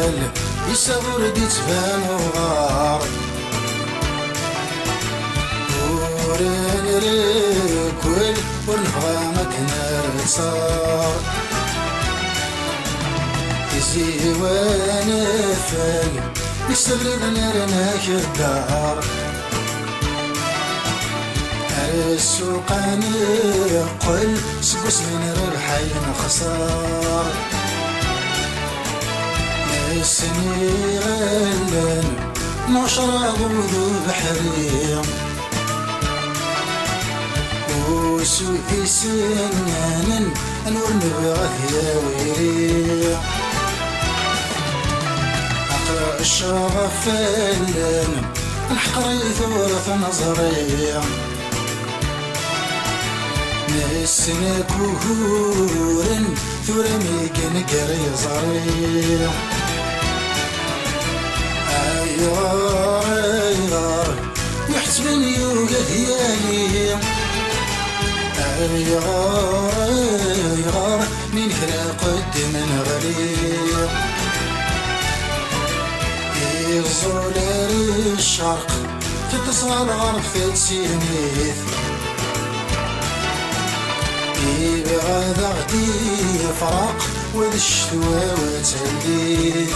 الجمال يصبر ديتبان وغار ورنركول ونبغى مكنا صار يزي وانا فاق يستغرب نرنا كالدار السوق نقل سقس من ربحين خسار السني غلن نشرب وذو بحريم وسوقي سنان نور نبغى يا ويلي أقرأ الشغف فلن الحقري ثورة نظرية نسنا كهورا ثورة ميكن قري صريح أيغار يحسبن يوقع هيالي أيغار من هنا قدم غريب يغزو للشرق تتصل غرب في تسينيث يبغى ذغدي فراق وذ الشتوى وتلديث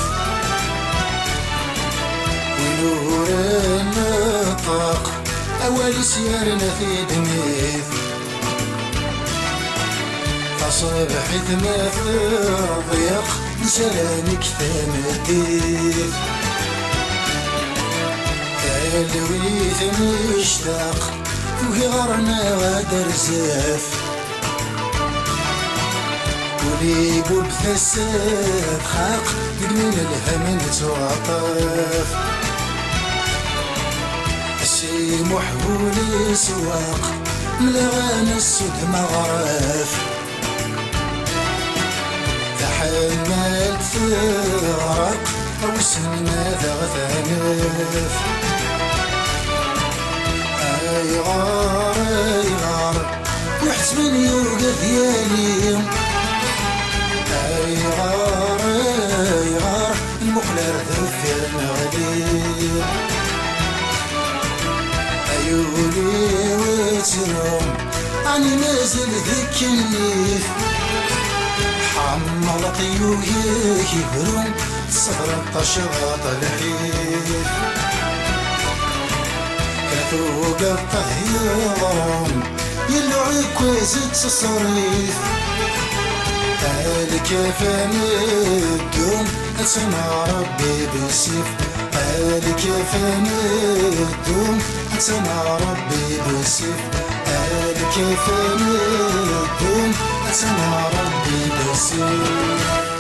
ونور النطاق أول سيارنا في دميث فصبح ثما في الضيق نسلانك ثمديث الويث مشتاق وهي غرنا غادر زاف ولي بوب ثسات خاق يقمن الهم نتوعطف السي محبول سواق ملغان السود مغرف تحملت ثغرق أو سنة ذغثانف أيغار يحسبن يوقف يالي أيغار المقلر ذفير نغلي أيولي وتروم عني نازل ذيك النيف حمل طيوه يبرون صهر الطشغاط الحيف كثوق الطهيرون يلعب كويزت الصريف الكفن الدوم أتنا ربي بالسيف الكفن الدوم أتنا ربي بالسيف الكفن الدوم أتنا ربي بالسيف